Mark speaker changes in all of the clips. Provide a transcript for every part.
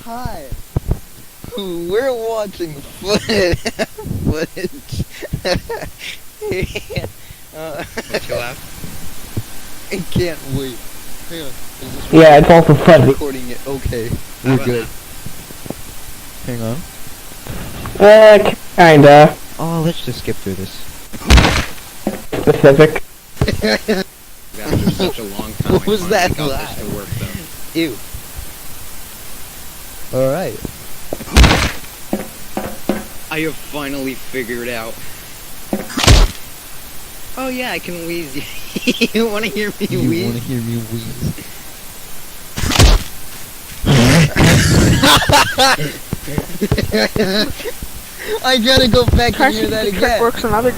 Speaker 1: Hi. We're watching footage.
Speaker 2: Don't you laugh?
Speaker 1: I can't wait. Hang on.
Speaker 3: Yeah, it's also fuzzy.
Speaker 1: Recording it. Okay, we're good. Hang on.
Speaker 3: Kinda.
Speaker 1: Oh, let's just skip through this.
Speaker 3: Specific.
Speaker 2: After such a long time,
Speaker 1: What was that
Speaker 2: got
Speaker 1: laugh?
Speaker 2: this to work though.
Speaker 1: Ew. Alright.
Speaker 2: I have finally figured out. Oh yeah, I can wheeze. You wanna hear me
Speaker 1: You
Speaker 2: wheeze?
Speaker 1: wanna hear me wheeze? I gotta go back and hear that
Speaker 4: The trick
Speaker 1: again.
Speaker 4: works another.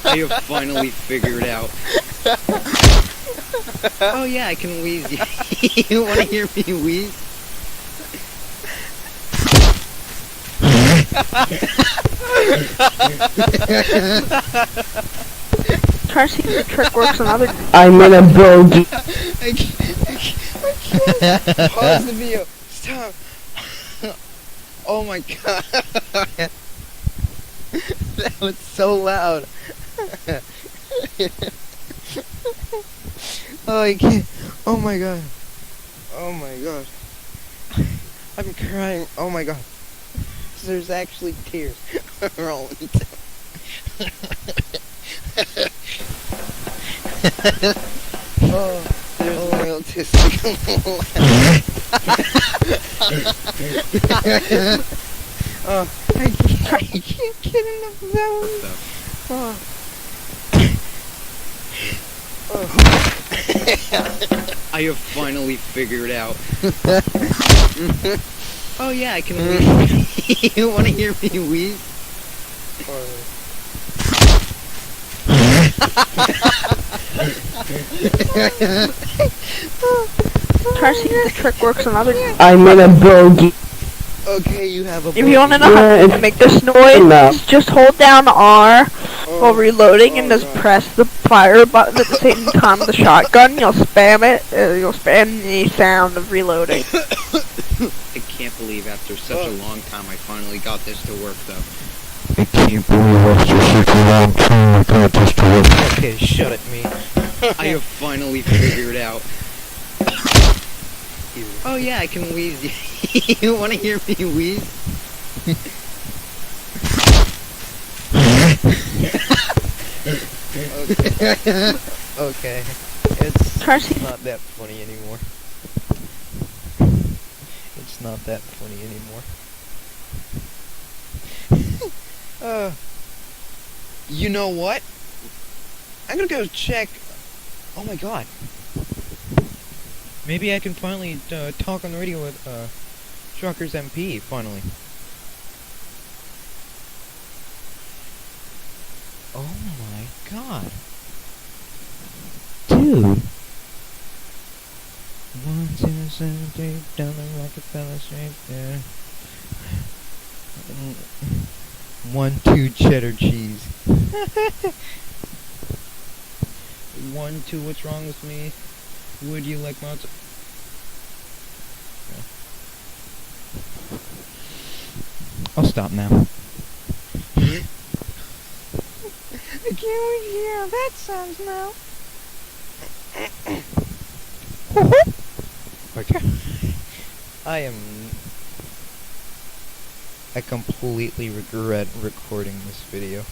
Speaker 2: I have finally figured out. Oh yeah, I can wheeze. You wanna hear me wheeze?
Speaker 4: Try to see if the trick works another.
Speaker 3: I'm gonna build you.
Speaker 1: I can't. Pause the video. Stop. Oh my god. That was so loud. Oh, I can't. Oh my god. Oh my god. I'm crying. Oh my god. There's actually tears rolling down. Oh, there's my autistic Oh, I can't get enough of that one. Oh.
Speaker 2: I have finally figured out. Oh yeah, I can wheeze. You wanna hear me wheeze?
Speaker 4: Try to see if the trick works another.
Speaker 3: I'm gonna build you.
Speaker 1: Okay, you have a
Speaker 4: If you want to know
Speaker 3: Yeah,
Speaker 4: how to
Speaker 3: it's
Speaker 4: make this noise,
Speaker 3: enough.
Speaker 4: just hold down R while reloading and just
Speaker 1: God.
Speaker 4: press the fire button at the same time with the shotgun. You'll spam it. You'll spam the sound of reloading.
Speaker 2: I can't believe after such a long time I finally got this to work though.
Speaker 1: I can't believe after such a long time I got this to work. Okay, shut it, me.
Speaker 2: I have finally figured out. Oh yeah, I can wheeze. You wanna hear me wheeze?
Speaker 1: Okay. It's
Speaker 4: Try to see.
Speaker 1: not that funny anymore. It's not that funny anymore. You know what? I'm gonna go check. Oh my god. Maybe I can finally talk on the radio with Truckers MP finally. Oh my god. Dude. 1, 2, 7, 3 down the Rockefeller Street there. 1, 2 cheddar cheese. 1, 2 what's wrong with me? Would you like lots of... I'll stop now. I can't wait to hear how that sounds now. Okay. I completely regret recording this video.